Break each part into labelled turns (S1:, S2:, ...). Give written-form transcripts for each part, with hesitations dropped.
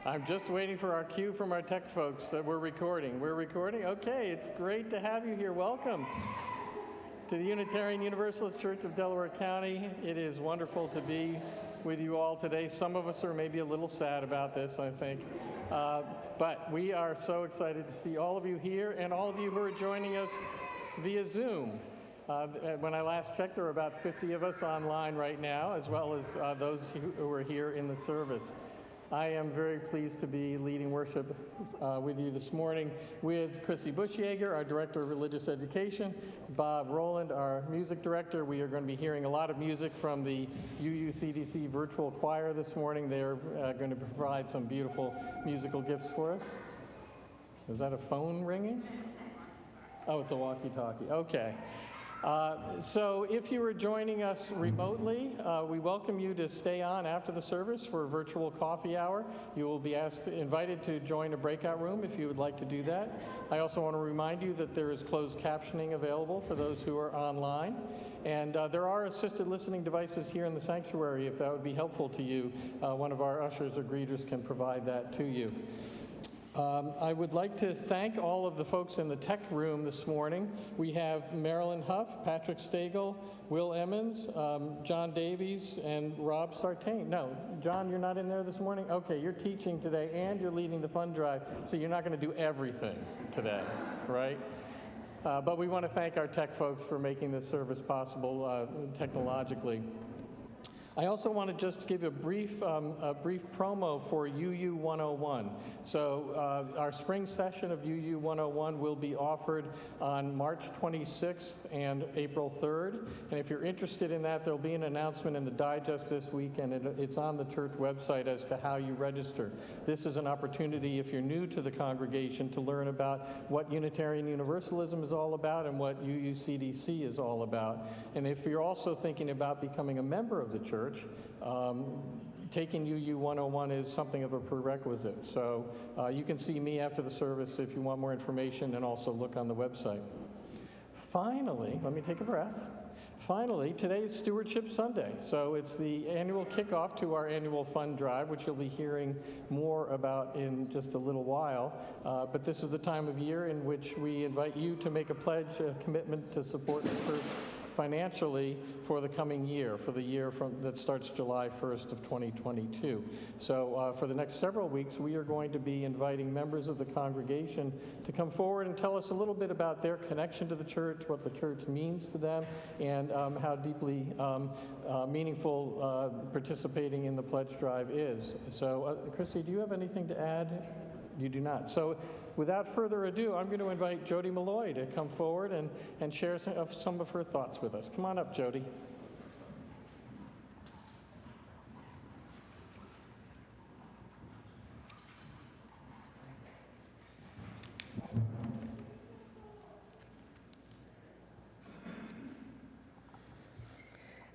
S1: I'm just waiting for our cue from our tech folks that we're recording. We're recording? Okay, it's great to have you here. Welcome to the Unitarian Universalist Church of Delaware County. It is wonderful to be with you all today. Some of us are maybe a little sad about this, I think. But we are so excited to see all of you here and all of you who are joining us via Zoom. When I last checked, there are about 50 of us online right now, as well as those who are here in the service. I am very pleased to be leading worship with you this morning with Chrissy Bushyager, our Director of Religious Education, Bob Rowland, our Music Director. We are going to be hearing a lot of music from the UUCDC Virtual Choir this morning. They are going to provide some beautiful musical gifts for us. Is that a phone ringing? Oh, it's a walkie-talkie. Okay. So if you are joining us remotely, we welcome you to stay on after the service for a virtual coffee hour. You will be invited to join a breakout room if you would like to do that. I also want to remind you that there is closed captioning available for those who are online. And there are assisted listening devices here in the sanctuary if that would be helpful to you. One of our ushers or greeters can provide that to you. I would like to thank all of the folks in the tech room this morning. We have Marilyn Huff, Patrick Stagel, Will Emmons, John Davies, and Rob Sartain. No, John, you're not in there this morning? Okay, you're teaching today and you're leading the fund drive, so you're not going to do everything today, right? But we want to thank our tech folks for making this service possible technologically. I also want to just give a brief promo for UU 101. So our spring session of UU 101 will be offered on March 26th and April 3rd. And if you're interested in that, there'll be an announcement in the digest this week, and it's on the church website as to how you register. This is an opportunity, if you're new to the congregation, to learn about what Unitarian Universalism is all about and what UUCDC is all about. And if you're also thinking about becoming a member of the church, taking UU 101 is something of a prerequisite. So you can see me after the service if you want more information, and also look on the website. Finally, let me take a breath. Finally, today is Stewardship Sunday. So it's the annual kickoff to our annual fund drive, which you'll be hearing more about in just a little while. But this is the time of year in which we invite you to make a pledge, a commitment to support the church financially for the coming year, for the year that starts July 1st of 2022. So for the next several weeks, we are going to be inviting members of the congregation to come forward and tell us a little bit about their connection to the church, what the church means to them, and how deeply meaningful participating in the pledge drive is. So Chrissy, do you have anything to add? You do not. So without further ado, I'm going to invite Jody Malloy to come forward and share some of her thoughts with us. Come on up, Jody.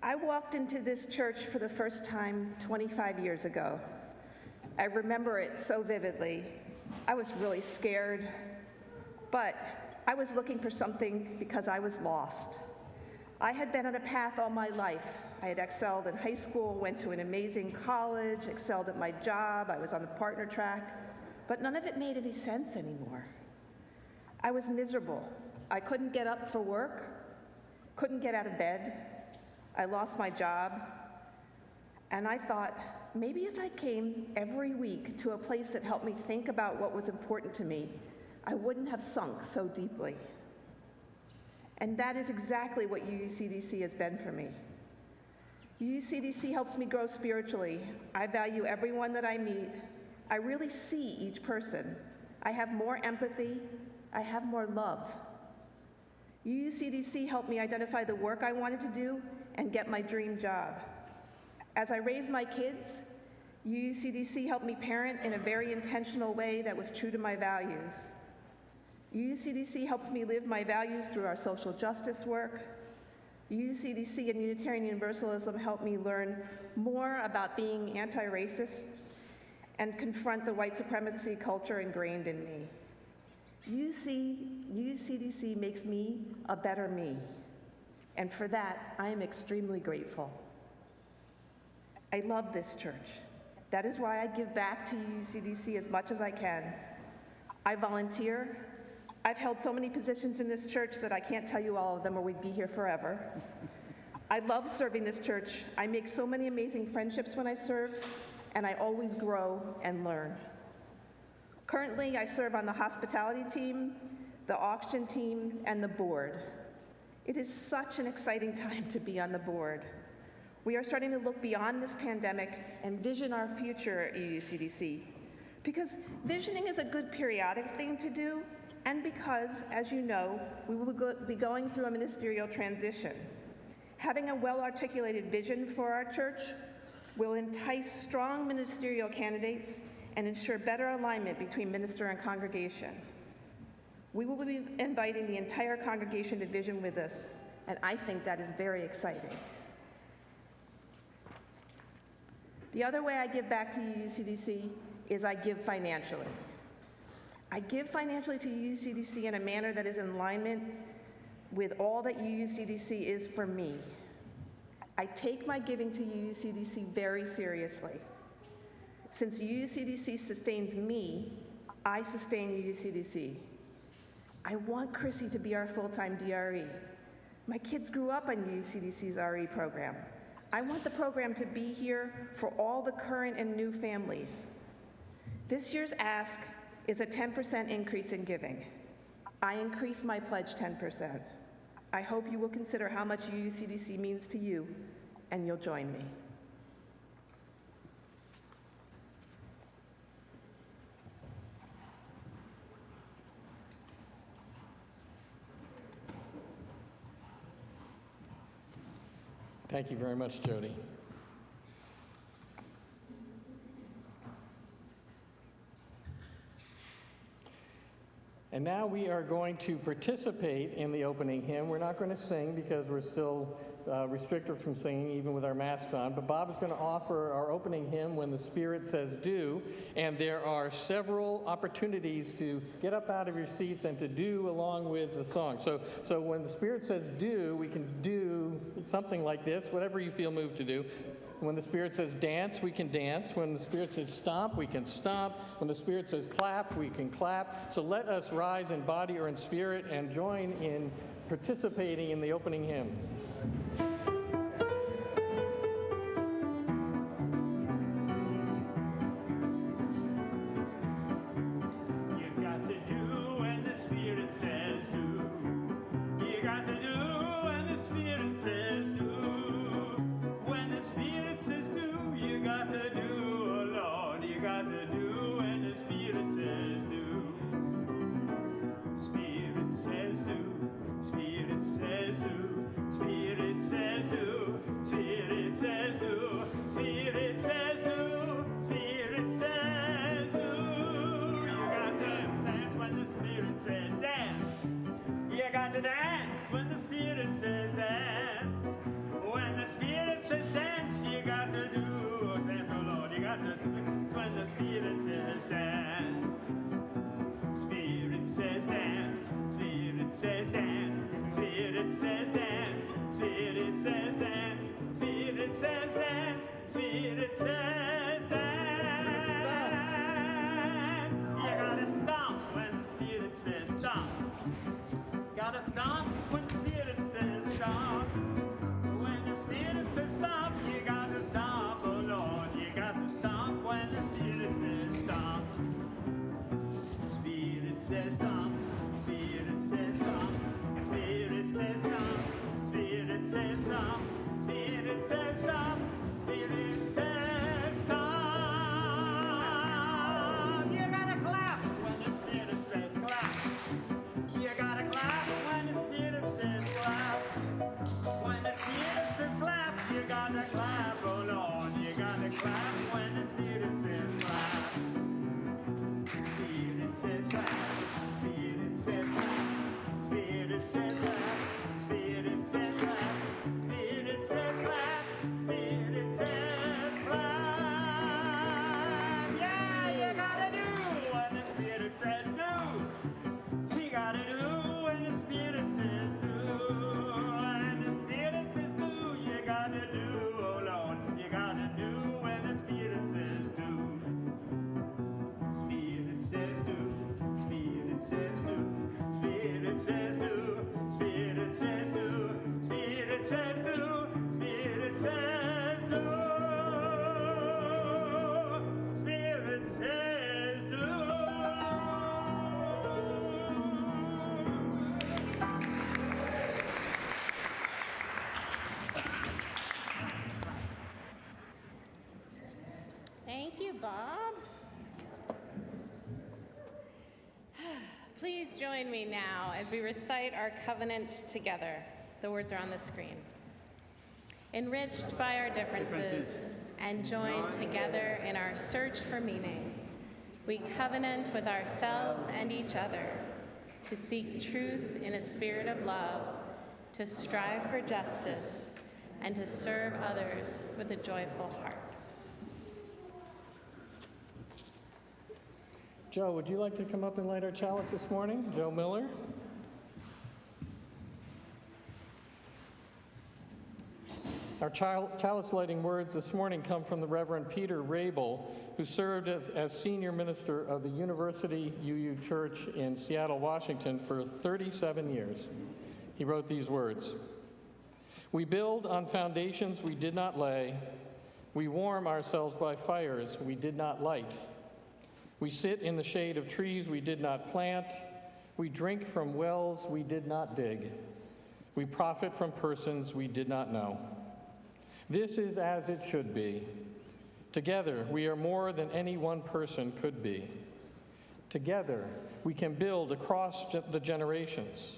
S2: I walked into this church for the first time 25 years ago. I remember it so vividly. I was really scared, but I was looking for something because I was lost. I had been on a path all my life. I had excelled in high school, went to an amazing college, excelled at my job, I was on the partner track, but none of it made any sense anymore. I was miserable. I couldn't get up for work, couldn't get out of bed. I lost my job, and I thought, maybe if I came every week to a place that helped me think about what was important to me, I wouldn't have sunk so deeply. And that is exactly what UUCDC has been for me. UUCDC helps me grow spiritually. I value everyone that I meet. I really see each person. I have more empathy. I have more love. UUCDC helped me identify the work I wanted to do and get my dream job. As I raised my kids, UUCDC helped me parent in a very intentional way that was true to my values. UUCDC helps me live my values through our social justice work. UUCDC and Unitarian Universalism helped me learn more about being anti-racist and confront the white supremacy culture ingrained in me. UUCDC makes me a better me, and for that, I am extremely grateful. I love this church. That is why I give back to UCDC as much as I can. I volunteer. I've held so many positions in this church that I can't tell you all of them or we'd be here forever. I love serving this church. I make so many amazing friendships when I serve, and I always grow and learn. Currently, I serve on the hospitality team, the auction team, and the board. It is such an exciting time to be on the board. We are starting to look beyond this pandemic and vision our future at UCDC. Because visioning is a good periodic thing to do, and because, as you know, we will be going through a ministerial transition. Having a well-articulated vision for our church will entice strong ministerial candidates and ensure better alignment between minister and congregation. We will be inviting the entire congregation to vision with us, and I think that is very exciting. The other way I give back to UCDC is I give financially. I give financially to UCDC in a manner that is in alignment with all that UCDC is for me. I take my giving to UCDC very seriously. Since UCDC sustains me, I sustain UCDC. I want Chrissy to be our full-time DRE. My kids grew up on UCDC's RE program. I want the program to be here for all the current and new families. This year's ask is a 10% increase in giving. I increased my pledge 10%. I hope you will consider how much UCDC means to you, and you'll join me.
S1: Thank you very much, Jody. And now we are going to participate in the opening hymn. We're not going to sing because we're still restricted from singing even with our masks on, but Bob is going to offer our opening hymn, When the Spirit Says Do, and there are several opportunities to get up out of your seats and to do along with the song. So when the Spirit says do, we can do something like this, whatever you feel moved to do. When the Spirit says dance, we can dance. When the Spirit says stomp, we can stomp. When the Spirit says clap, we can clap. So let us rise in body or in spirit and join in participating in the opening hymn.
S3: You've got to do when the Spirit says do. You got to do when the Spirit says do. When the Spirit says do, you got to do, oh Lord. You got to do when the Spirit says do. Spirit says do. Spirit says do. Spirit says do. Spirit says do. Spirit says do. Spirit says do. You got to dance when the Spirit says dance. You got to dance when the Spirit says dance. When the Spirit says dance, you got to do. Dance, oh Lord, you got to when the Spirit says dance. Spirit says dance. Spirit says dance. Spirit says dance. Spirit says dance. Spirit says dance. Spirit says dance. You gotta stomp when the Spirit says stomp. Gotta stomp when the Spirit says stomp. When the Spirit says stop, you got to stomp, oh Lord. You got to stomp when the Spirit says stomp. Spirit says stomp. Spirit says stomp. Spirit says stomp. Spirit says stomp. Spirit says stomp. Spirit says stomp. You gotta clap when the Spirit says clap. You gotta clap when the Spirit says clap. When the Spirit says clap, you gotta clap, oh Lord. You gotta clap when the Spirit says clap. Spirit says clap. Spirit says clap. Spirit says clap. Spirit says clap. Spirit says clap. Spirit says clap. Yeah, you gotta do when the Spirit says do. You gotta do when the Spirit says do. When the Spirit says do, you gotta do, oh Lord. You gotta do when the Spirit
S4: Thank you, Bob. Please join me now as we recite our covenant together. The words are on the screen. Enriched by our differences and joined together in our search for meaning, we covenant with ourselves and each other to seek truth in a spirit of love, to strive for justice, and to serve others with a joyful heart.
S1: Joe, would you like to come up and light our chalice this morning? Joe Miller. Our chalice lighting words this morning come from the Reverend Peter Rabel, who served as senior minister of the University UU Church in Seattle, Washington for 37 years. He wrote these words: "We build on foundations we did not lay. We warm ourselves by fires we did not light. We sit in the shade of trees we did not plant. We drink from wells we did not dig. We profit from persons we did not know. This is as it should be. Together, we are more than any one person could be. Together, we can build across the generations.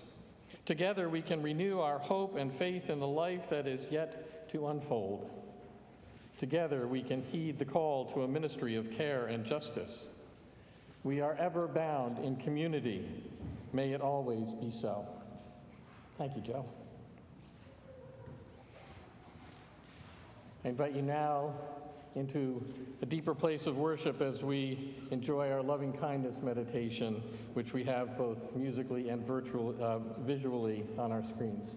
S1: Together, we can renew our hope and faith in the life that is yet to unfold. Together, we can heed the call to a ministry of care and justice. We are ever bound in community. May it always be so." Thank you, Joe. I invite you now into a deeper place of worship as we enjoy our loving kindness meditation, which we have both musically and visually on our screens.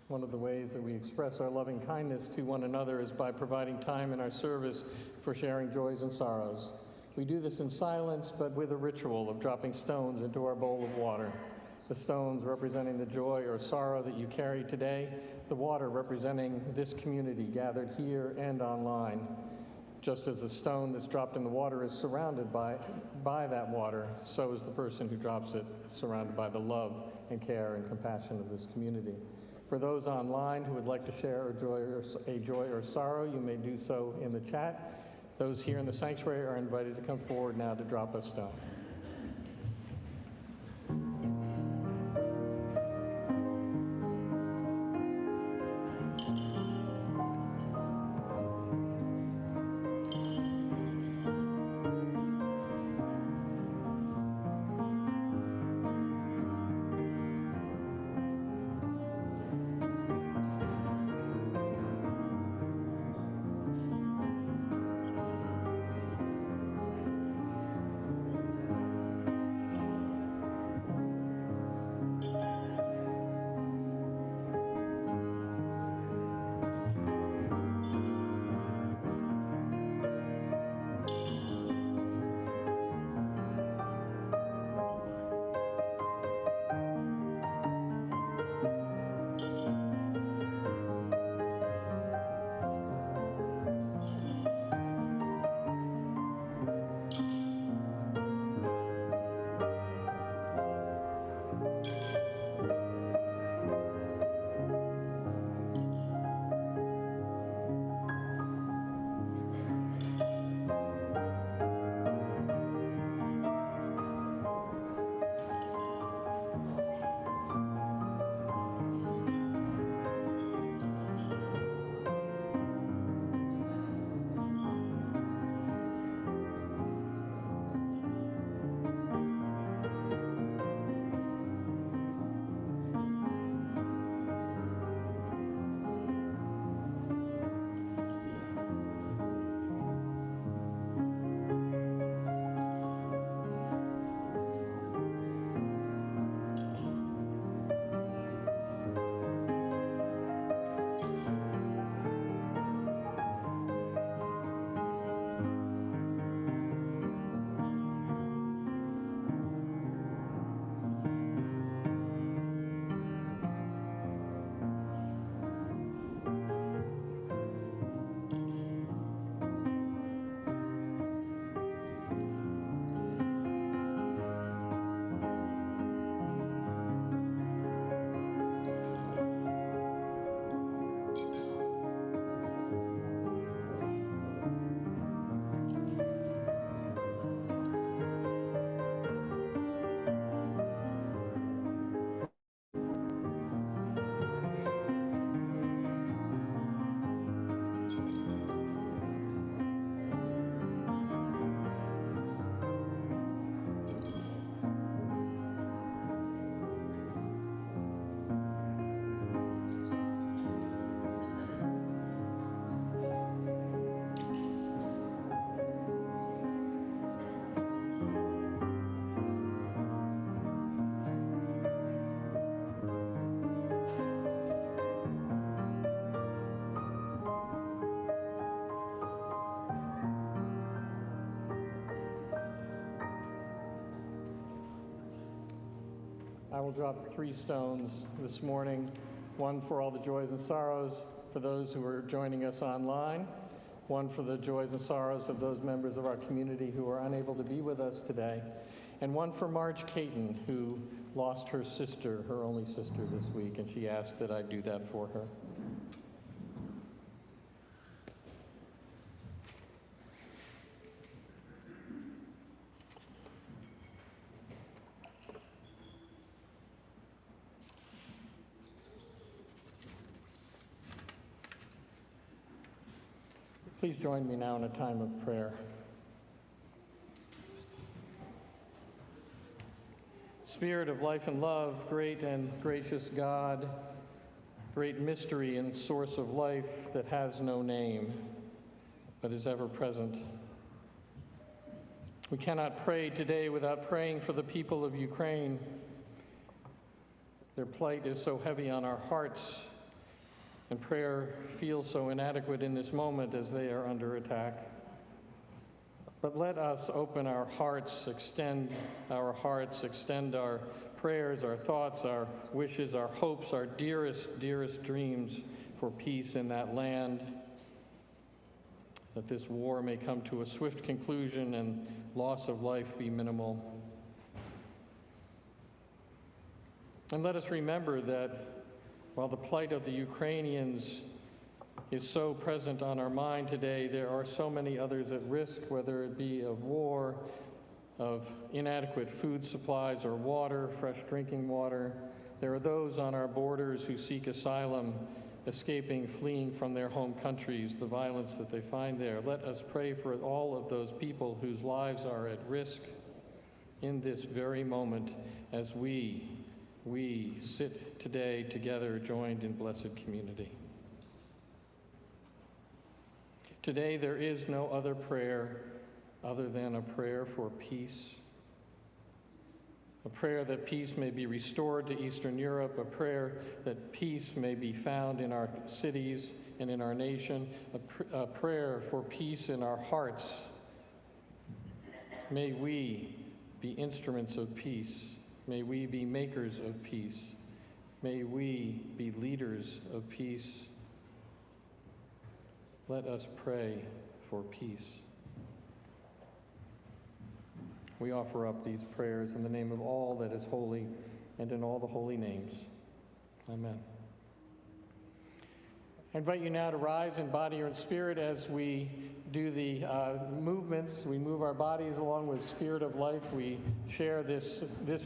S1: One of the ways that we express our loving kindness to one another is by providing time in our service for sharing joys and sorrows. We do this in silence, but with a ritual of dropping stones into our bowl of water. The stones representing the joy or sorrow that you carry today, the water representing this community gathered here and online. Just as the stone that's dropped in the water is surrounded by that water, so is the person who drops it surrounded by the love and care and compassion of this community. For those online who would like to share a joy or sorrow, you may do so in the chat. Those here in the sanctuary are invited to come forward now to drop a stone. I will drop 3 stones this morning, one for all the joys and sorrows for those who are joining us online, one for the joys and sorrows of those members of our community who are unable to be with us today, and one for Marge Caton, who lost her sister, her only sister, this week, and she asked that I do that for her. Please join me now in a time of prayer. Spirit of life and love, great and gracious God, great mystery and source of life that has no name, but is ever present. We cannot pray today without praying for the people of Ukraine. Their plight is so heavy on our hearts, and prayer feels so inadequate in this moment as they are under attack. But let us open our hearts, extend our prayers, our thoughts, our wishes, our hopes, our dearest, dearest dreams for peace in that land, that this war may come to a swift conclusion and loss of life be minimal. And let us remember that while the plight of the Ukrainians is so present on our mind today, there are so many others at risk, whether it be of war, of inadequate food supplies or water, fresh drinking water. There are those on our borders who seek asylum, escaping, fleeing from their home countries, the violence that they find there. Let us pray for all of those people whose lives are at risk in this very moment as we sit today together, joined in blessed community. Today there is no other prayer other than a prayer for peace. A prayer that peace may be restored to Eastern Europe, a prayer that peace may be found in our cities and in our nation, a prayer for peace in our hearts. May we be instruments of peace. May we be makers of peace. May we be leaders of peace. Let us pray for peace. We offer up these prayers in the name of all that is holy and in all the holy names. Amen. I invite you now to rise in body or in spirit as we do the movements. We move our bodies along with Spirit of Life. We share this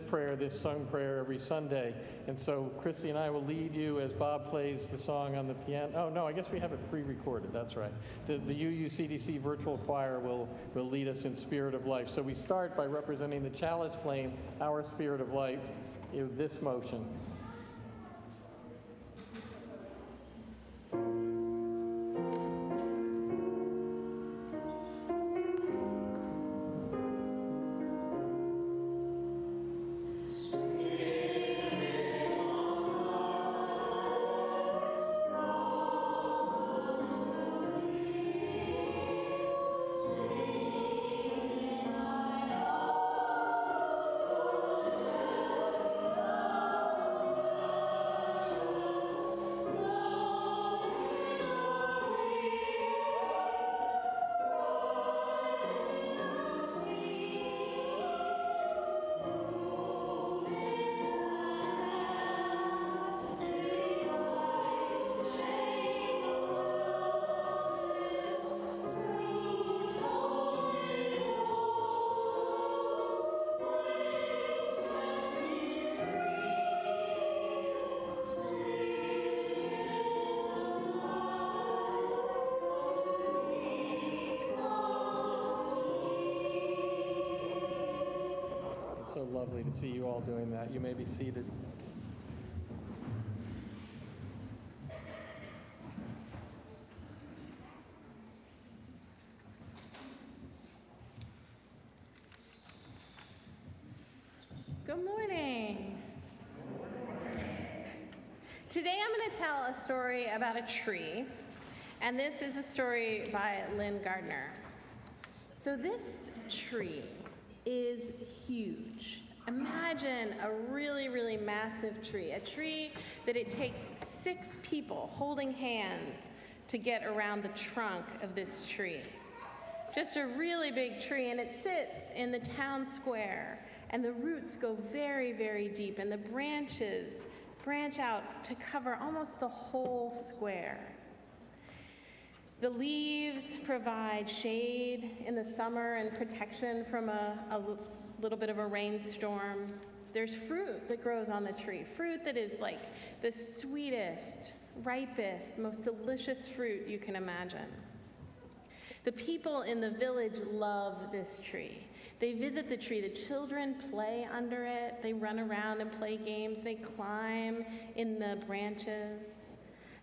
S1: prayer, this sung prayer every Sunday. And so Christy and I will lead you as Bob plays the song on the piano. Oh, no, I guess we have it pre-recorded. That's right. The UUCDC virtual choir will lead us in Spirit of Life. So we start by representing the chalice flame, our Spirit of Life, in this motion. So lovely to see you all doing that. You may be seated.
S4: Good morning. Today I'm going to tell a story about a tree, and this is a story by Lynn Gardner. So this tree is huge. Imagine a really, really massive tree, a tree that it takes 6 people holding hands to get around the trunk of this tree. Just a really big tree, and it sits in the town square, and the roots go very, very deep, and the branches branch out to cover almost the whole square. The leaves provide shade in the summer and protection from a little bit of a rainstorm. There's fruit that grows on the tree, fruit that is like the sweetest, ripest, most delicious fruit you can imagine. The people in the village love this tree. They visit the tree. The children play under it. They run around and play games. They climb in the branches.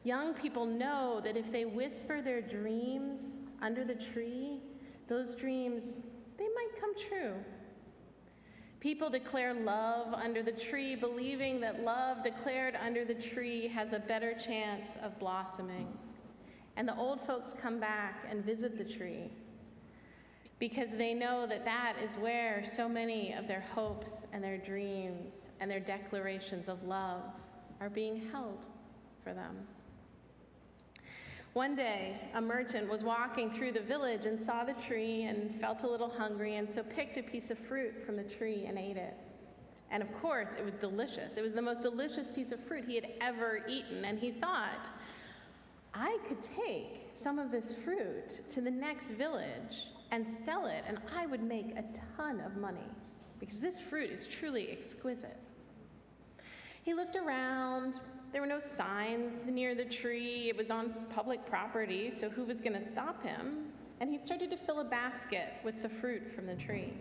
S4: Young people know that if they whisper their dreams under the tree, those dreams, they might come true. People declare love under the tree, believing that love declared under the tree has a better chance of blossoming. And the old folks come back and visit the tree because they know that that is where so many of their hopes and their dreams and their declarations of love are being held for them. One day, a merchant was walking through the village and saw the tree and felt a little hungry, and so picked a piece of fruit from the tree and ate it. And of course, it was delicious. It was the most delicious piece of fruit he had ever eaten, and he thought, I could take some of this fruit to the next village and sell it, and I would make a ton of money, because this fruit is truly exquisite. He looked around. There were no signs near the tree. It was on public property, so who was going to stop him? And he started to fill a basket with the fruit from the tree.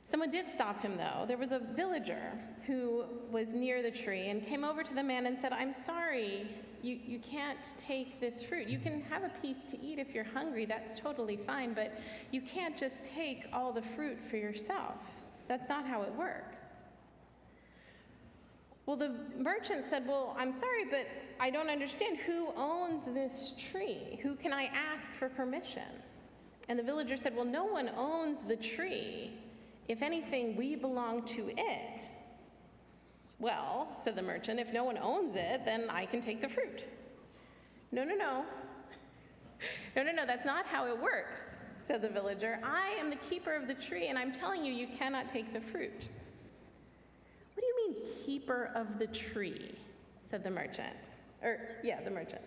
S4: Someone did stop him, though. There was a villager who was near the tree and came over to the man and said, I'm sorry, you can't take this fruit. You can have a piece to eat if you're hungry. That's totally fine, but you can't just take all the fruit for yourself. That's not how it works. Well, the merchant said, well, I'm sorry, but I don't understand. Who owns this tree? Who can I ask for permission? And the villager said, well, no one owns the tree. If anything, we belong to it. Well, said the merchant, if no one owns it, then I can take the fruit. No. No, that's not how it works, said the villager. I am the keeper of the tree, and I'm telling you, you cannot take the fruit. What do you mean, keeper of the tree? Said the merchant. The merchant.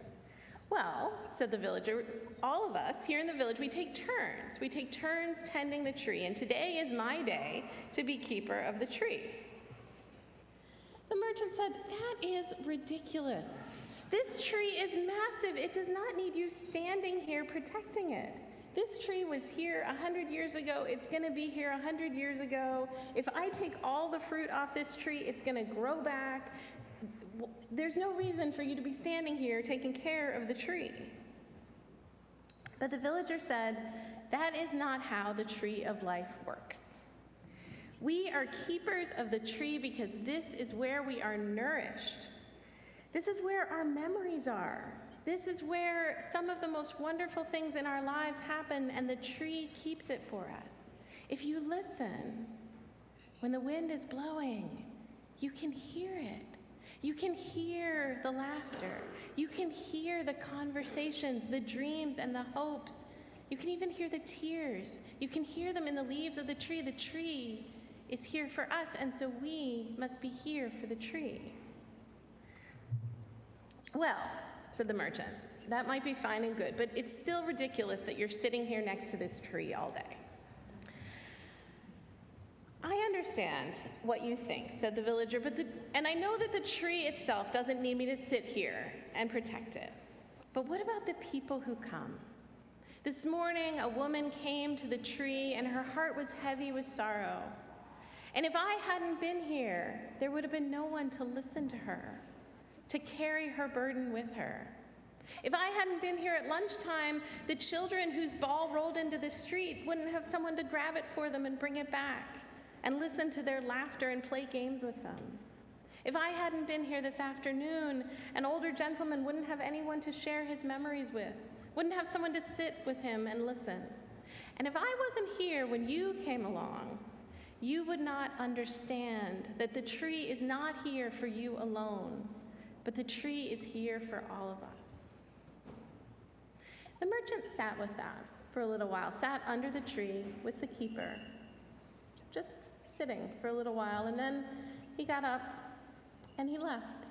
S4: Well, said the villager, all of us here in the village, we take turns. We take turns tending the tree, and today is my day to be keeper of the tree. The merchant said, that is ridiculous. This tree is massive. It does not need you standing here protecting it. This tree was here 100 years ago. It's going to be here 100 years ago. If I take all the fruit off this tree, it's going to grow back. There's no reason for you to be standing here taking care of the tree. But the villager said, that is not how the tree of life works. We are keepers of the tree because this is where we are nourished. This is where our memories are. This is where some of the most wonderful things in our lives happen, and the tree keeps it for us. If you listen, when the wind is blowing, you can hear it. You can hear the laughter. You can hear the conversations, the dreams, and the hopes. You can even hear the tears. You can hear them in the leaves of the tree. The tree is here for us, and so we must be here for the tree. Well, said the merchant, that might be fine and good, but it's still ridiculous that you're sitting here next to this tree all day. I understand what you think, said the villager, and I know that the tree itself doesn't need me to sit here and protect it. But what about the people who come? This morning, a woman came to the tree, and her heart was heavy with sorrow. And if I hadn't been here, there would have been no one to listen to her, to carry her burden with her. If I hadn't been here at lunchtime, the children whose ball rolled into the street wouldn't have someone to grab it for them and bring it back and listen to their laughter and play games with them. If I hadn't been here this afternoon, an older gentleman wouldn't have anyone to share his memories with, wouldn't have someone to sit with him and listen. And if I wasn't here when you came along, you would not understand that the tree is not here for you alone, but the tree is here for all of us. The merchant sat with that for a little while, sat under the tree with the keeper, just sitting for a little while, and then he got up and he left.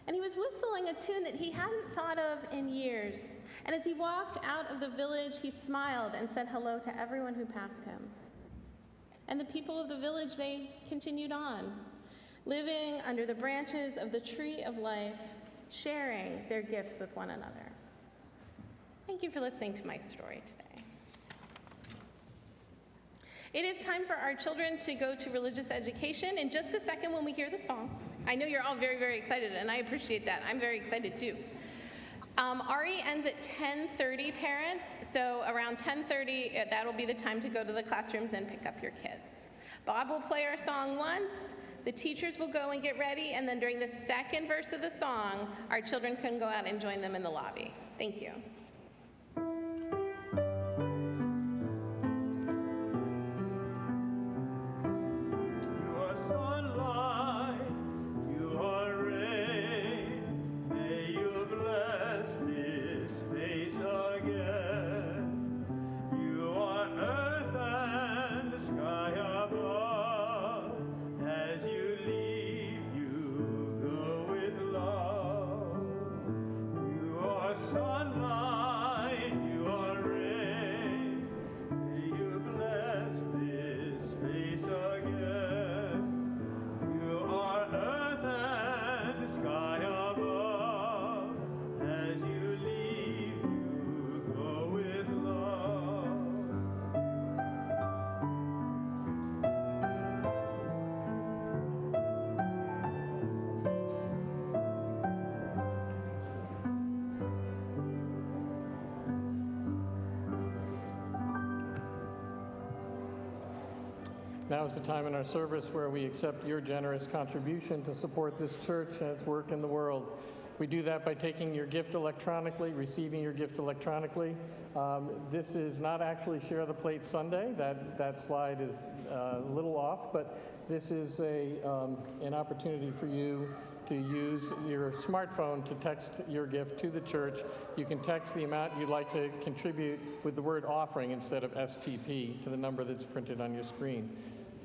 S4: And he was whistling a tune that he hadn't thought of in years. And as he walked out of the village, he smiled and said hello to everyone who passed him. And the people of the village, they continued on, living under the branches of the tree of life, sharing their gifts with one another. Thank you for listening to my story today. It is time for our children to go to religious education in just a second when we hear the song. I know you're all very, very excited, and I appreciate that. I'm very excited too. RE ends at 10:30, parents, so around 10:30, that'll be the time to go to the classrooms and pick up your kids. Bob will play our song once, the teachers will go and get ready, and then during the second verse of the song, our children can go out and join them in the lobby. Thank you.
S1: Now is the time in our service where we accept your generous contribution to support this church and its work in the world. We do that by taking your gift electronically, receiving your gift electronically. This is not actually Share the Plate Sunday. That slide is a little off, but this is an opportunity for you to use your smartphone to text your gift to the church. You can text the amount you'd like to contribute with the word offering instead of STP to the number that's printed on your screen.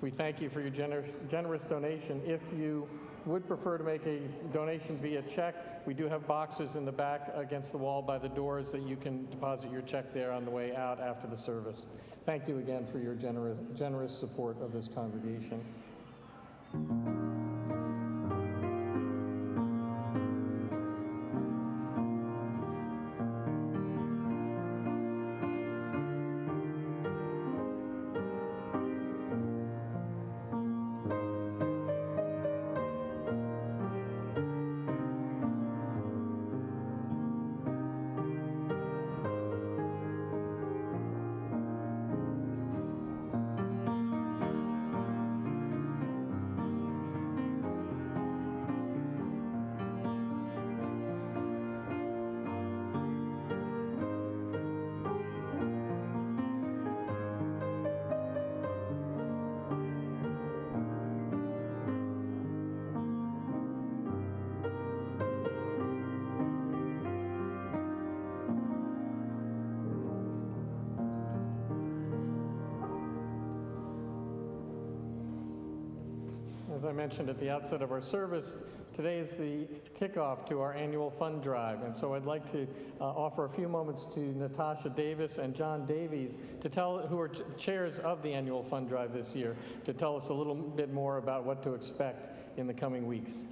S1: We thank you for your generous donation. If you would prefer to make a donation via check, we do have boxes in the back against the wall by the doors that you can deposit your check there on the way out after the service. Thank you again for your generous support of this congregation. As I mentioned at the outset of our service, today is the kickoff to our annual fund drive, and so I'd like to offer a few moments to Natasha Davis and John Davies who are chairs of the annual fund drive this year, to tell us a little bit more about what to expect in the coming weeks,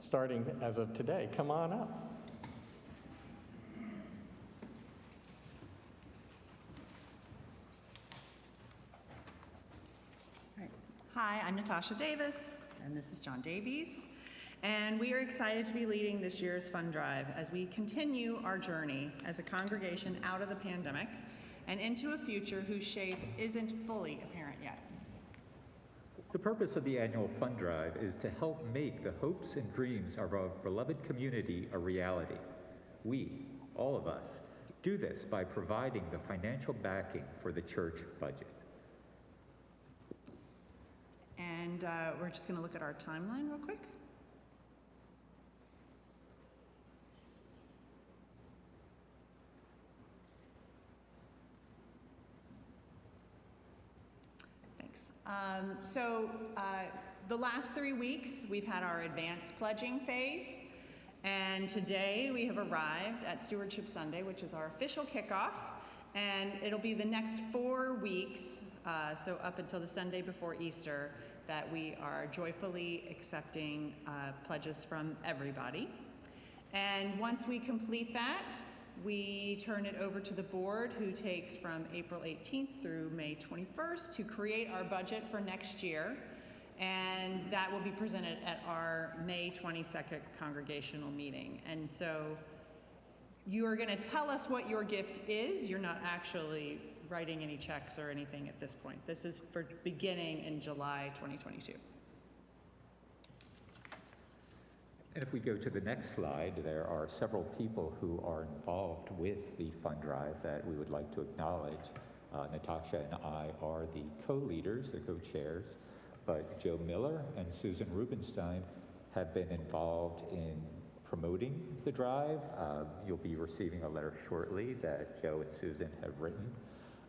S1: starting as of today. Come on up.
S5: Hi, I'm Natasha Davis, and this is John Davies, and we are excited to be leading this year's fund drive as we continue our journey as a congregation out of the pandemic and into a future whose shape isn't fully apparent yet.
S6: The purpose of the annual fund drive is to help make the hopes and dreams of our beloved community a reality. We, all of us, do this by providing the financial backing for the church budget.
S5: And we're just going to look at our timeline real quick. Thanks. The last 3 weeks, we've had our advanced pledging phase. And today we have arrived at Stewardship Sunday, which is our official kickoff. And it'll be the next 4 weeks, so up until the Sunday before Easter, that we are joyfully accepting pledges from everybody. And once we complete that, we turn it over to the board, who takes from April 18th through May 21st to create our budget for next year. And that will be presented at our May 22nd congregational meeting. And so you are going to tell us what your gift is. You're not actually writing any checks or anything at this point. This is for beginning in July 2022.
S6: And if we go to the next slide, there are several people who are involved with the fund drive that we would like to acknowledge. Natasha and I are the co-leaders, the co-chairs, but Joe Miller and Susan Rubenstein have been involved in promoting the drive. You'll be receiving a letter shortly that Joe and Susan have written,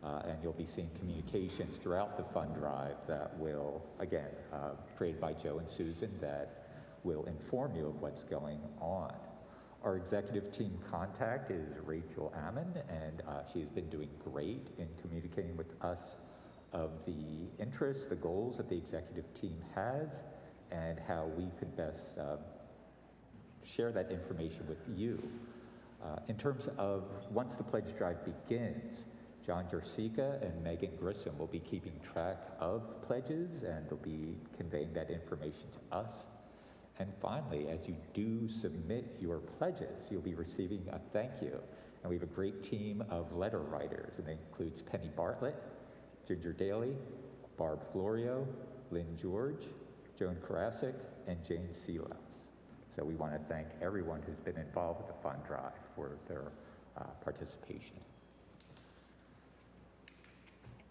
S6: and you'll be seeing communications throughout the fund drive that will, again, created by Joe and Susan, that will inform you of what's going on. Our executive team contact is Rachel Ammon, and she has been doing great in communicating with us of the interests, the goals that the executive team has, and how we could best share that information with you. In terms of once the pledge drive begins, John Jersica and Megan Grissom will be keeping track of pledges, and they'll be conveying that information to us. And finally, as you do submit your pledges, you'll be receiving a thank you. And we have a great team of letter writers, and that includes Penny Bartlett, Ginger Daly, Barb Florio, Lynn George, Joan Karasik, and Jane Seelas. So we want to thank everyone who's been involved with the fund drive for their participation.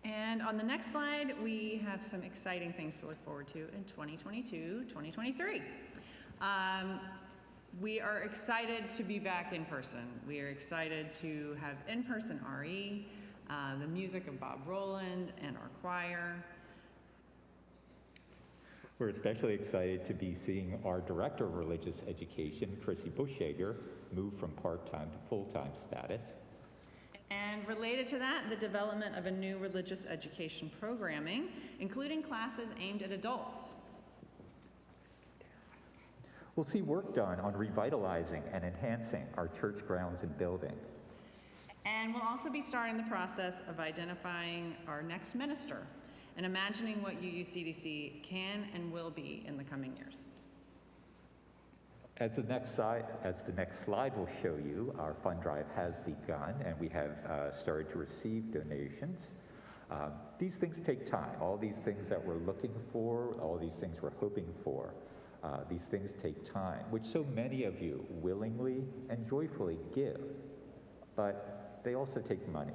S5: And on the next slide, we have some exciting things to look forward to in 2022, 2023. We are excited to be back in person. We are excited to have in-person RE, the music of Bob Roland and our choir.
S6: We're especially excited to be seeing our Director of Religious Education, Chrissy Buschhager, move from part-time to full-time status.
S5: And related to that, the development of a new religious education programming, including classes aimed at adults.
S6: We'll see work done on revitalizing and enhancing our church grounds and building.
S5: And we'll also be starting the process of identifying our next minister and imagining what UUCDC can and will be in the coming years.
S6: As the next slide will show you, our fund drive has begun, and we have started to receive donations. These things take time. All these things that we're looking for, all these things we're hoping for, these things take time, which so many of you willingly and joyfully give. But they also take money,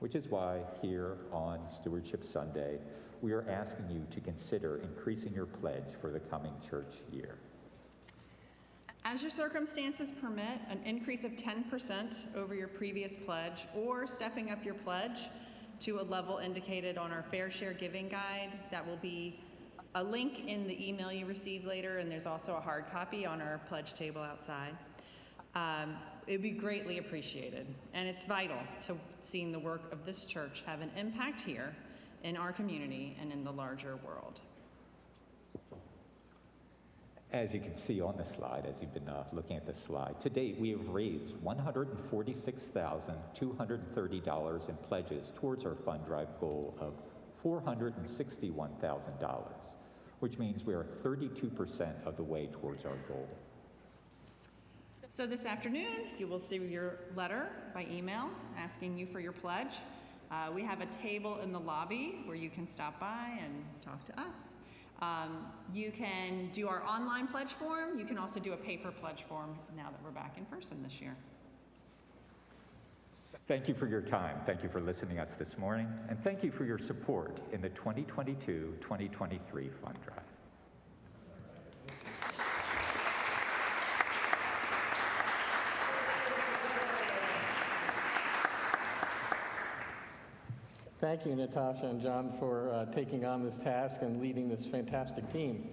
S6: which is why here on Stewardship Sunday, we are asking you to consider increasing your pledge for the coming church year.
S5: As your circumstances permit, an increase of 10% over your previous pledge, or stepping up your pledge to a level indicated on our Fair Share Giving Guide. That will be a link in the email you receive later, and there's also a hard copy on our pledge table outside. It'd be greatly appreciated, and it's vital to seeing the work of this church have an impact here in our community and in the larger world.
S6: As you can see on the slide, as you've been looking at the slide, to date we have raised $146,230 in pledges towards our fund drive goal of $461,000, which means we are 32% of the way towards our goal.
S5: So this afternoon, you will see your letter by email asking you for your pledge. We have a table in the lobby where you can stop by and talk to us. You can do our online pledge form. You can also do a paper pledge form now that we're back in person this year.
S6: Thank you for your time. Thank you for listening to us this morning. And thank you for your support in the 2022-2023 Fund Drive.
S1: Thank you, Natasha and John, for taking on this task and leading this fantastic team.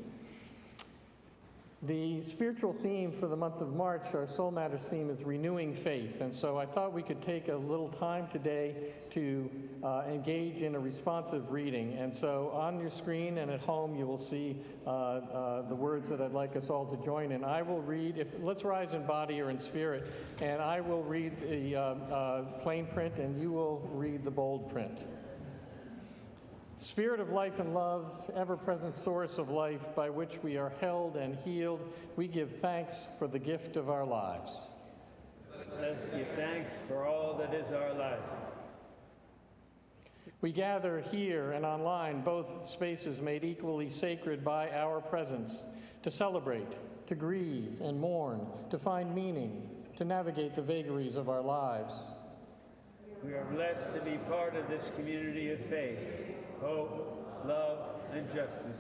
S1: The spiritual theme for the month of March, our Soul Matters theme, is renewing faith. And so I thought we could take a little time today to engage in a responsive reading. And so on your screen and at home, you will see the words that I'd like us all to join in. I will read, let's rise in body or in spirit, and I will read the plain print and you will read the bold print. Spirit of life and love, ever-present source of life by which we are held and healed, we give thanks for the gift of our lives.
S3: Let us give thanks for all that is our life.
S1: We gather here and online, both spaces made equally sacred by our presence, to celebrate, to grieve and mourn, to find meaning, to navigate the vagaries of our lives.
S3: We are blessed to be part of this community of faith, hope, love, and justice.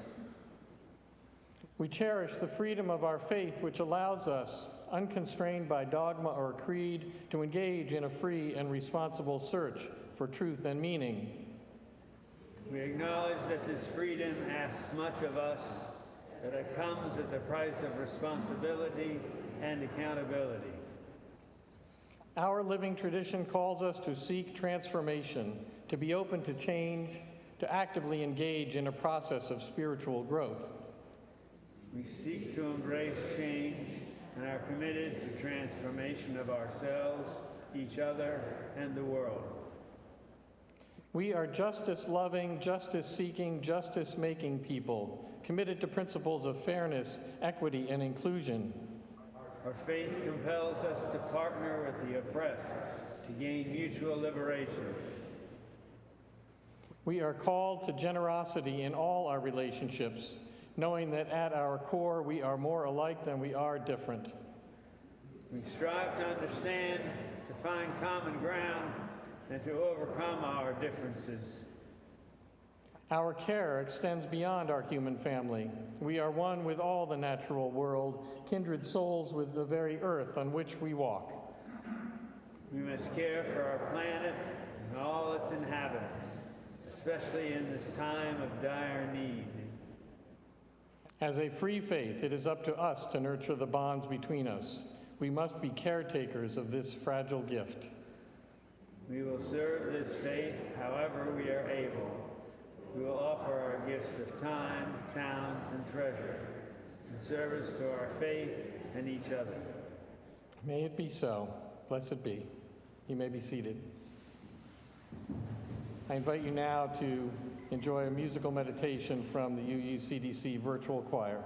S1: We cherish the freedom of our faith, which allows us, unconstrained by dogma or creed, to engage in a free and responsible search for truth and meaning.
S3: We acknowledge that this freedom asks much of us, that it comes at the price of responsibility and accountability.
S1: Our living tradition calls us to seek transformation, to be open to change, to actively engage in a process of spiritual growth.
S3: We seek to embrace change and are committed to transformation of ourselves, each other, and the world.
S1: We are justice-loving, justice-seeking, justice-making people, committed to principles of fairness, equity, and inclusion.
S3: Our faith compels us to partner with the oppressed to gain mutual liberation.
S1: We are called to generosity in all our relationships, knowing that at our core we are more alike than we are different.
S3: We strive to understand, to find common ground, and to overcome our differences.
S1: Our care extends beyond our human family. We are one with all the natural world, kindred souls with the very earth on which we walk.
S3: We must care for our planet and all its inhabitants, especially in this time of dire need.
S1: As a free faith, it is up to us to nurture the bonds between us. We must be caretakers of this fragile gift.
S3: We will serve this faith however we are able. We will offer our gifts of time, talent, and treasure in service to our faith and each other.
S1: May it be so. Blessed be. You may be seated. I invite you now to enjoy a musical meditation from the UUCDC Virtual Choir.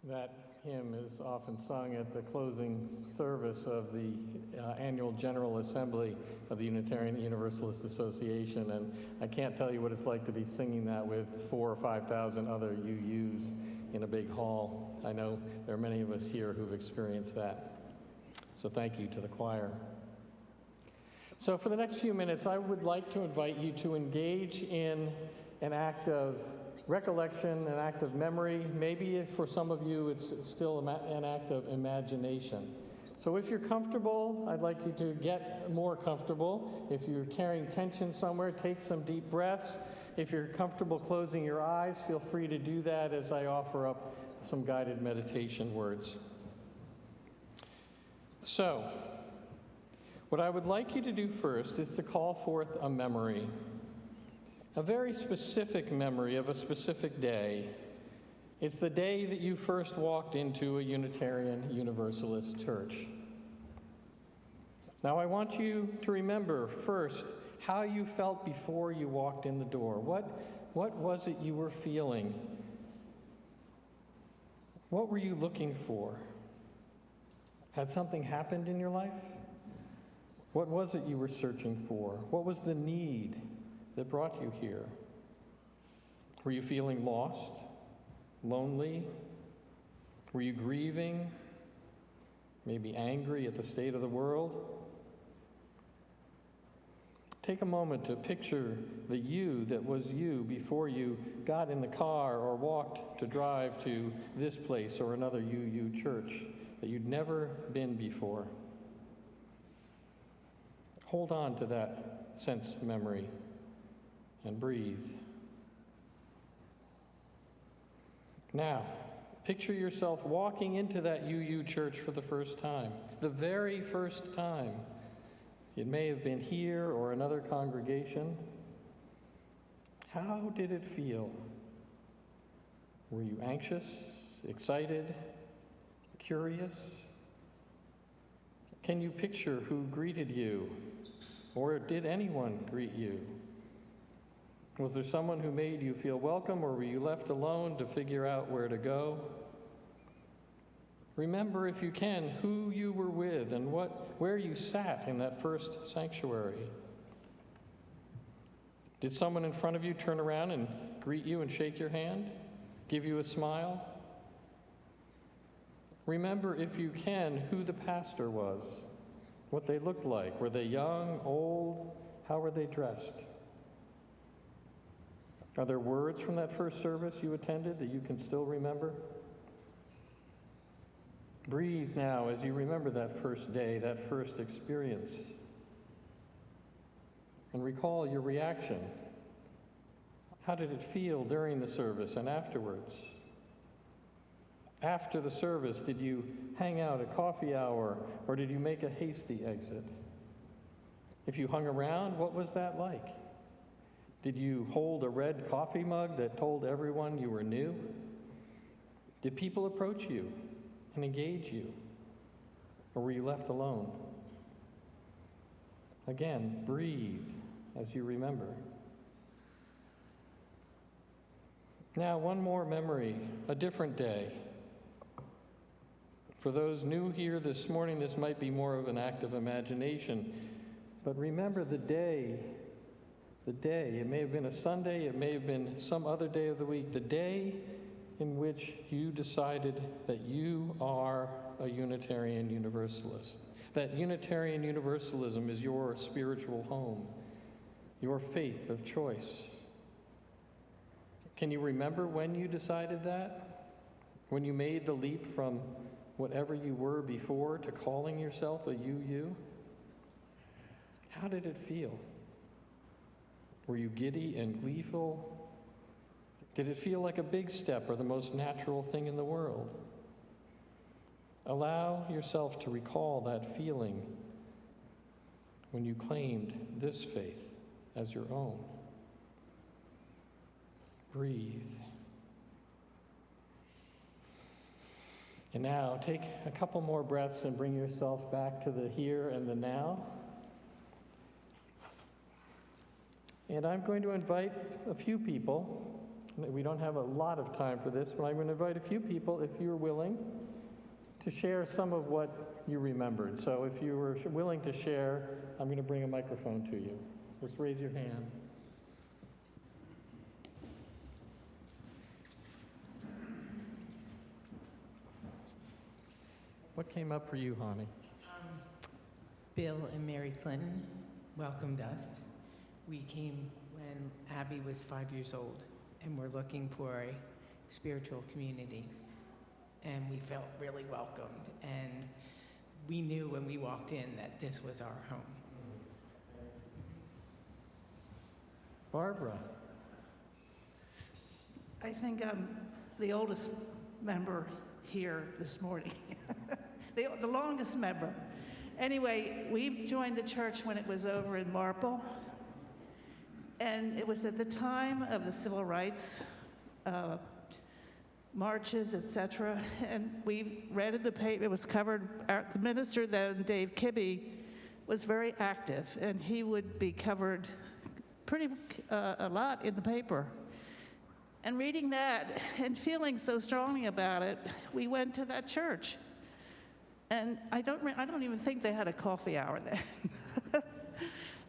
S1: That hymn is often sung at the closing service of the annual General Assembly of the Unitarian Universalist Association, and I can't tell you what it's like to be singing that with 4,000 or 5,000 other UUs in a big hall. I know there are many of us here who've experienced that. So thank you to the choir. So for the next few minutes, I would like to invite you to engage in an act of recollection, an act of memory. Maybe for some of you, it's still an act of imagination. So if you're comfortable, I'd like you to get more comfortable. If you're carrying tension somewhere, take some deep breaths. If you're comfortable closing your eyes, feel free to do that as I offer up some guided meditation words. So, what I would like you to do first is to call forth a memory. A very specific memory of a specific day. It's the day that you first walked into a Unitarian Universalist church. Now I want you to remember first how you felt before you walked in the door. What was it you were feeling? What were you looking for? Had something happened in your life? What was it you were searching for? What was the need that brought you here? Were you feeling lost, lonely? Were you grieving? Maybe angry at the state of the world? Take a moment to picture the you that was you before you got in the car or walked to drive to this place or another UU church that you'd never been before. Hold on to that sense memory and breathe. Now, picture yourself walking into that UU church for the first time, the very first time. It may have been here or another congregation. How did it feel? Were you anxious, excited, curious? Can you picture who greeted you? Or did anyone greet you? Was there someone who made you feel welcome, or were you left alone to figure out where to go? Remember, if you can, who you were with and where you sat in that first sanctuary. Did someone in front of you turn around and greet you and shake your hand? Give you a smile? Remember, if you can, who the pastor was, what they looked like. Were they young, old? How were they dressed? Are there words from that first service you attended that you can still remember? Breathe now as you remember that first day, that first experience. And recall your reaction. How did it feel during the service and afterwards? After the service, did you hang out at coffee hour or did you make a hasty exit? If you hung around, what was that like? Did you hold a red coffee mug that told everyone you were new? Did people approach you and engage you? Or were you left alone? Again, breathe as you remember. Now, one more memory, a different day. For those new here this morning, this might be more of an act of imagination, but remember the day. It may have been a Sunday, it may have been some other day of the week, the day in which you decided that you are a Unitarian Universalist, that Unitarian Universalism is your spiritual home, your faith of choice. Can you remember when you decided that? When you made the leap from whatever you were before to calling yourself a UU? How did it feel? Were you giddy and gleeful? Did it feel like a big step or the most natural thing in the world? Allow yourself to recall that feeling when you claimed this faith as your own. Breathe. And now take a couple more breaths and bring yourself back to the here and the now. And I'm going to invite a few people We don't have a lot of time for this, but I'm going to invite a few people, if you're willing, to share some of what you remembered. So if you were willing to share, I'm going to bring a microphone to you. Just raise your hand. What came up for you, Hani?
S7: Bill and Mary Clinton welcomed us. We came when Abby was 5 years old, and we're looking for a spiritual community. And we felt really welcomed, and we knew when we walked in that this was our home.
S1: Barbara.
S8: I think I'm the oldest member here this morning, the longest member. Anyway, we joined the church when it was over in Marple, and it was at the time of the civil rights marches, etc. And we read in the paper, it was covered, the minister then, Dave Kibbe, was very active, and he would be covered pretty a lot in the paper. And reading that and feeling so strongly about it, we went to that church. And I don't even think they had a coffee hour then.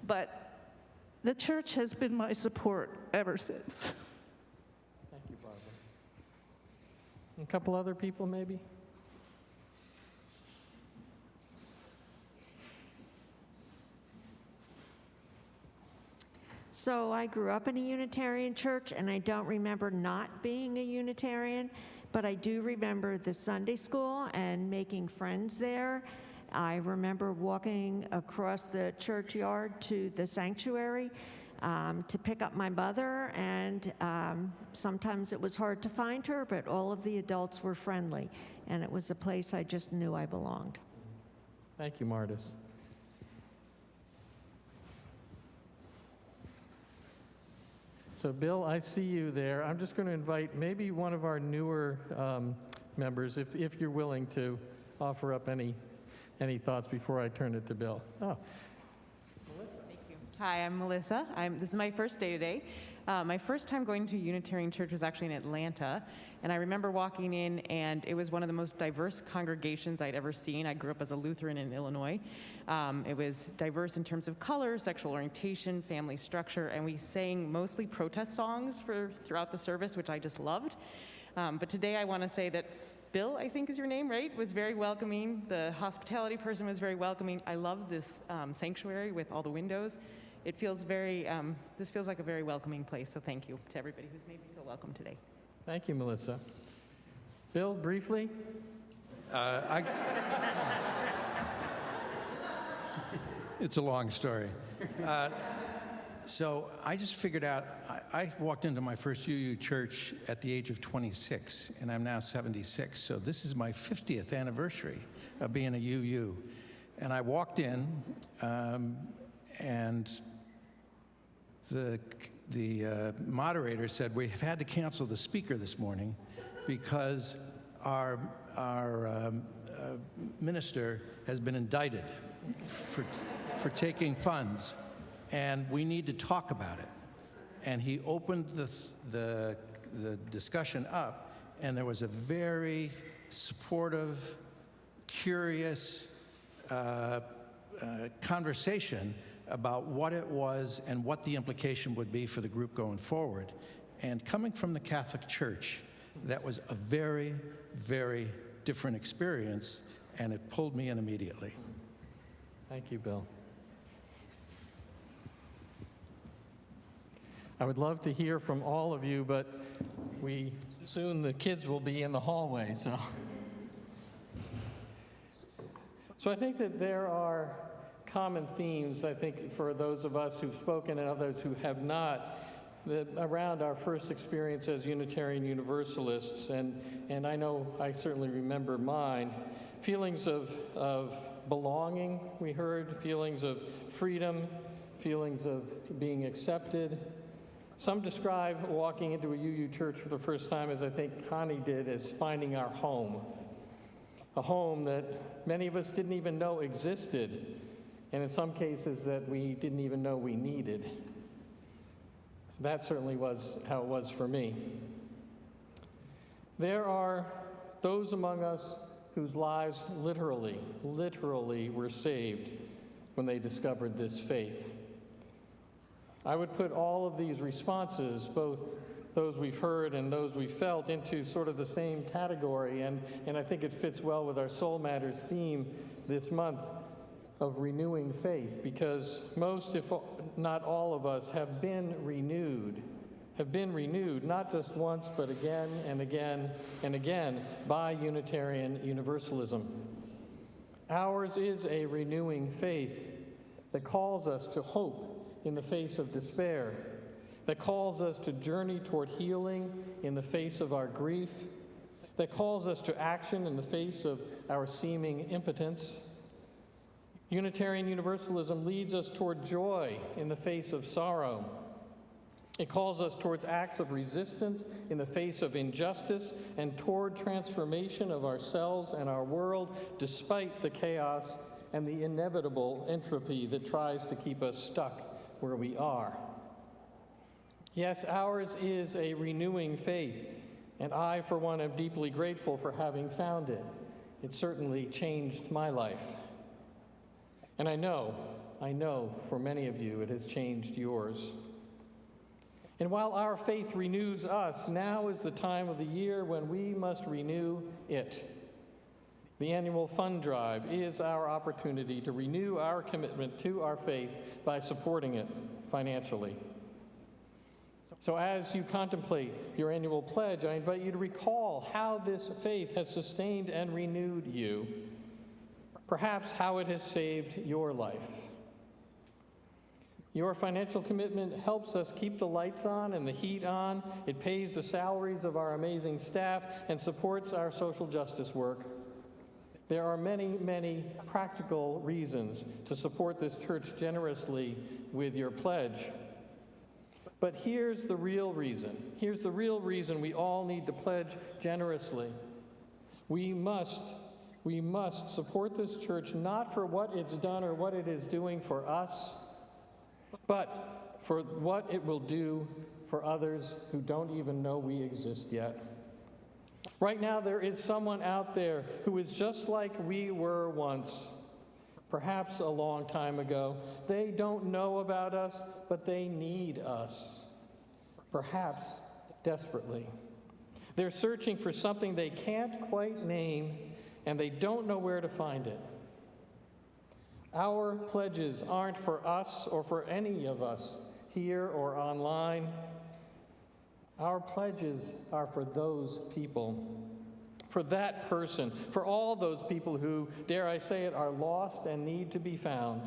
S8: But the church has been my support ever since.
S1: Thank you, Barbara. A couple other people, maybe?
S9: So I grew up in a Unitarian church, and I don't remember not being a Unitarian, but I do remember the Sunday school and making friends there. I remember walking across the churchyard to the sanctuary to pick up my mother, and sometimes it was hard to find her, but all of the adults were friendly, and it was a place I just knew I belonged.
S1: Thank you, Martis. So, Bill, I see you there. I'm just going to invite maybe one of our newer members, if you're willing to offer up any thoughts before I turn it to Bill. Oh,
S10: Hi, I'm Melissa. This is my first day today. My first time going to Unitarian Church was actually in Atlanta, and I remember walking in, and it was one of the most diverse congregations I'd ever seen. I grew up as a Lutheran in Illinois. It was diverse in terms of color, sexual orientation, family structure, and we sang mostly protest songs throughout the service, which I just loved. But today I want to say that Bill, I think is your name, right, was very welcoming. The hospitality person was very welcoming. I love this sanctuary with all the windows. It feels this feels like a very welcoming place, so thank you to everybody who's made me feel welcome today.
S1: thank you, Melissa. Bill, briefly?
S11: It's a long story. So I just figured out, I walked into my first UU church at the age of 26, and I'm now 76. So this is my 50th anniversary of being a UU. And I walked in, and the moderator said, we've had to cancel the speaker this morning because our minister has been indicted for taking funds, and we need to talk about it. And he opened the discussion up, and there was a very supportive, curious conversation about what it was and what the implication would be for the group going forward. And coming from the Catholic Church, that was a very, very different experience, and it pulled me in immediately.
S1: Thank you, Bill. I would love to hear from all of you, but soon the kids will be in the hallway, so. So I think that there are common themes, I think, for those of us who've spoken and others who have not, around our first experience as Unitarian Universalists, and I know I certainly remember mine. Feelings of belonging, we heard, feelings of freedom, feelings of being accepted. Some describe walking into a UU church for the first time, as I think Connie did, as finding our home. A home that many of us didn't even know existed, and in some cases that we didn't even know we needed. That certainly was how it was for me. There are those among us whose lives literally were saved when they discovered this faith. I would put all of these responses, both those we've heard and those we've felt, into sort of the same category, and I think it fits well with our Soul Matters theme this month of renewing faith, because most, if not all of us, have been renewed, not just once, but again and again and again by Unitarian Universalism. Ours is a renewing faith that calls us to hope in the face of despair, that calls us to journey toward healing in the face of our grief, that calls us to action in the face of our seeming impotence. Unitarian Universalism leads us toward joy in the face of sorrow. It calls us towards acts of resistance in the face of injustice and toward transformation of ourselves and our world despite the chaos and the inevitable entropy that tries to keep us stuck where we are. Yes, ours is a renewing faith, and I, for one, am deeply grateful for having found it. It certainly changed my life. And I know for many of you it has changed yours. And while our faith renews us, now is the time of the year when we must renew it. The annual fund drive is our opportunity to renew our commitment to our faith by supporting it financially. So as you contemplate your annual pledge, I invite you to recall how this faith has sustained and renewed you, perhaps how it has saved your life. Your financial commitment helps us keep the lights on and the heat on. It pays the salaries of our amazing staff and supports our social justice work. There are many, many practical reasons to support this church generously with your pledge. But here's the real reason. Here's the real reason we all need to pledge generously. We must support this church not for what it's done or what it is doing for us, but for what it will do for others who don't even know we exist yet. Right now, there is someone out there who is just like we were once, perhaps a long time ago. They don't know about us, but they need us, perhaps desperately. They're searching for something they can't quite name, and they don't know where to find it. Our pledges aren't for us or for any of us here or online. Our pledges are for those people, for that person, for all those people who, dare I say it, are lost and need to be found.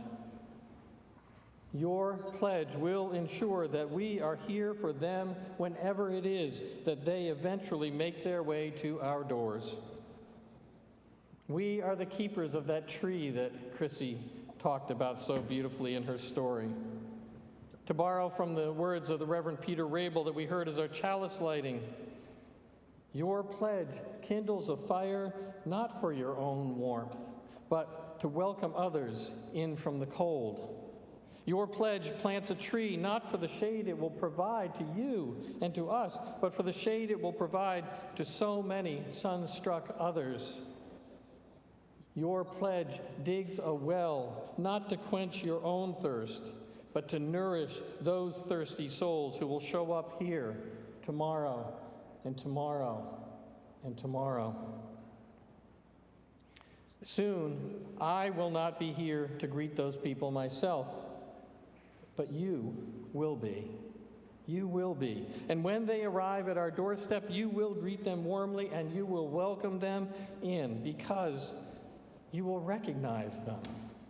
S1: Your pledge will ensure that we are here for them whenever it is that they eventually make their way to our doors. We are the keepers of that tree that Chrissy talked about so beautifully in her story. To borrow from the words of the Reverend Peter Rabel that we heard as our chalice lighting, your pledge kindles a fire not for your own warmth, but to welcome others in from the cold. Your pledge plants a tree not for the shade it will provide to you and to us, but for the shade it will provide to so many sun-struck others. Your pledge digs a well not to quench your own thirst, but to nourish those thirsty souls who will show up here tomorrow and tomorrow and tomorrow. Soon, I will not be here to greet those people myself, but you will be. You will be. And when they arrive at our doorstep, you will greet them warmly and you will welcome them in, because you will recognize them.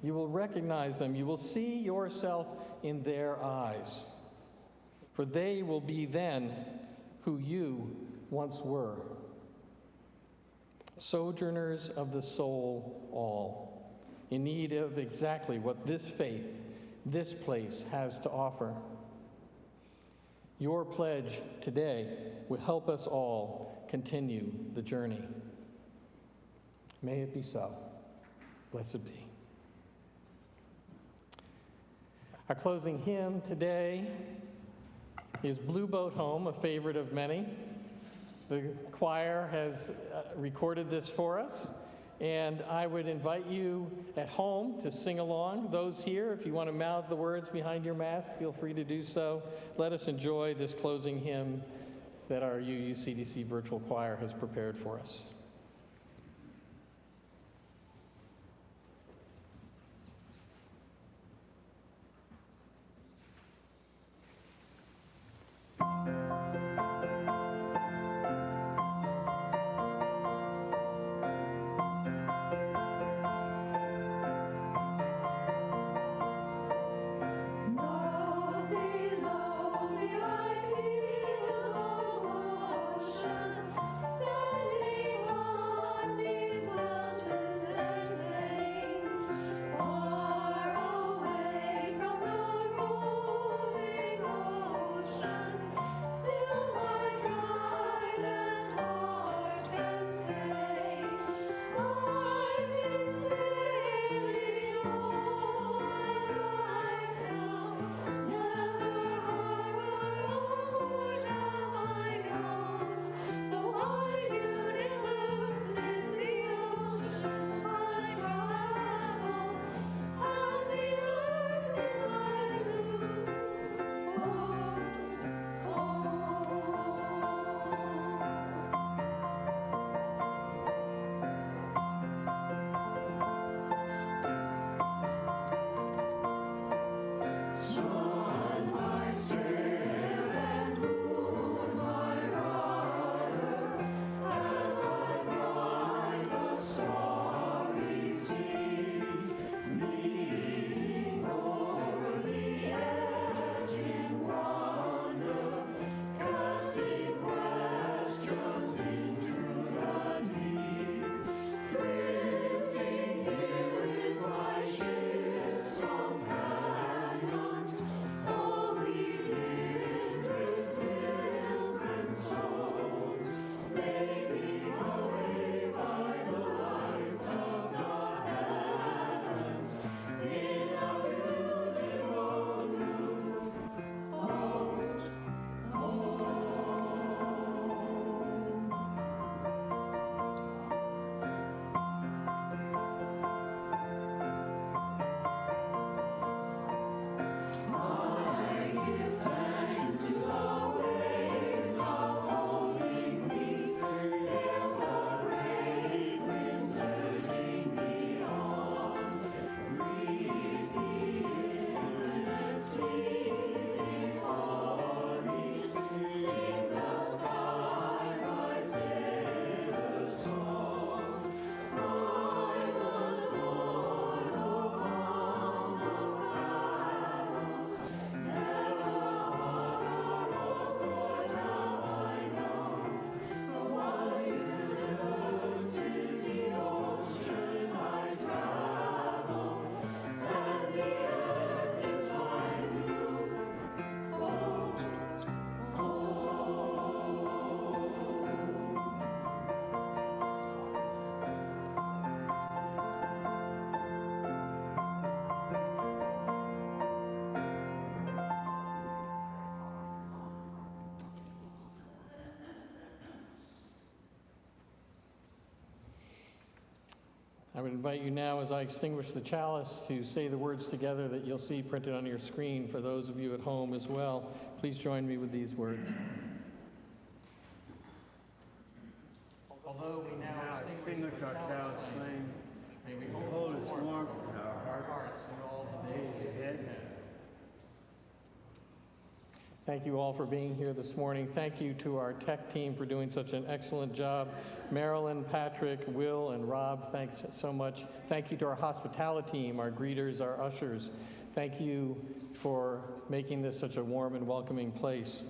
S1: You will recognize them. You will see yourself in their eyes. For they will be then who you once were. Sojourners of the soul all, in need of exactly what this faith, this place has to offer. Your pledge today will help us all continue the journey. May it be so. Blessed be. Our closing hymn today Is Blue Boat Home, a favorite of many? The choir has recorded this for us, and I would invite you at home to sing along. Those here, if you want to mouth the words behind your mask, feel free to do so. Let us enjoy this closing hymn that our UUCDC virtual choir has prepared for us. I would invite you now, as I extinguish the chalice, to say the words together that you'll see printed on your screen for those of you at home as well. Please join me with these words. Although we now
S3: extinguish our chalice flame,
S1: may we
S3: hold its warmth in our hearts
S1: in all the days
S3: ahead.
S1: Thank you all for being here this morning. Thank you to our tech team for doing such an excellent job. Marilyn, Patrick, Will, and Rob, thanks so much. Thank you to our hospitality team, our greeters, our ushers. Thank you for making this such a warm and welcoming place.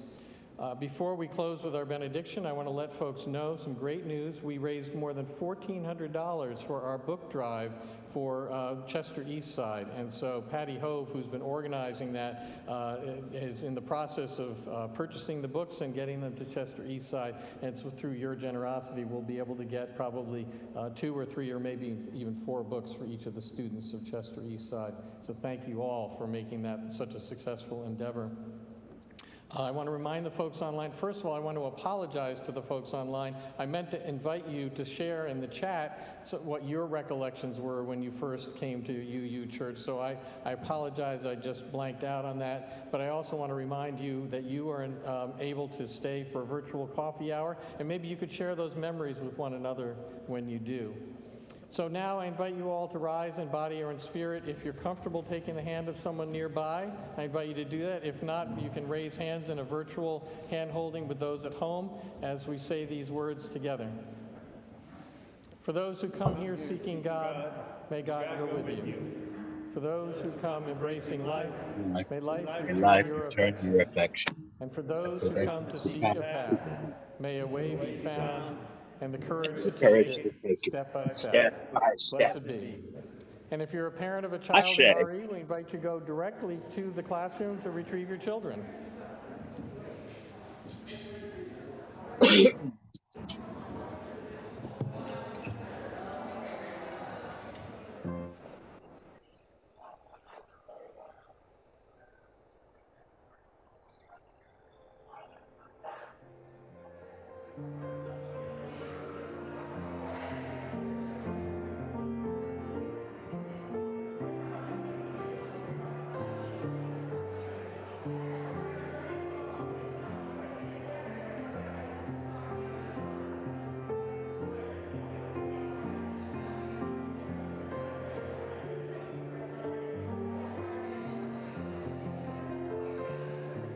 S1: Before we close with our benediction, I want to let folks know some great news. We raised more than $1,400 for our book drive for Chester East Side. And so Patty Hove, who's been organizing that, is in the process of purchasing the books and getting them to Chester East Side. And so through your generosity, we'll be able to get probably 2 or 3 or maybe even 4 books for each of the students of Chester East Side. So thank you all for making that such a successful endeavor. I want to remind the folks online, first of all, I want to apologize to the folks online. I meant to invite you to share in the chat what your recollections were when you first came to UU Church. So I apologize, I just blanked out on that. But I also want to remind you that you are able to stay for a virtual coffee hour, and maybe you could share those memories with one another when you do. So now I invite you all to rise in body or in spirit. If you're comfortable taking the hand of someone nearby, I invite you to do that. If not, you can raise hands in a virtual hand holding with those at home as we say these words together. For those who come here seeking God, may God go with you. For those who come embracing life, may life return your affection. And for those who come to seek a path, may a way be found and the courage to take it step by step. Blessed be. And if you're a parent of a child in RE, we invite you to go directly to the classroom to retrieve your children.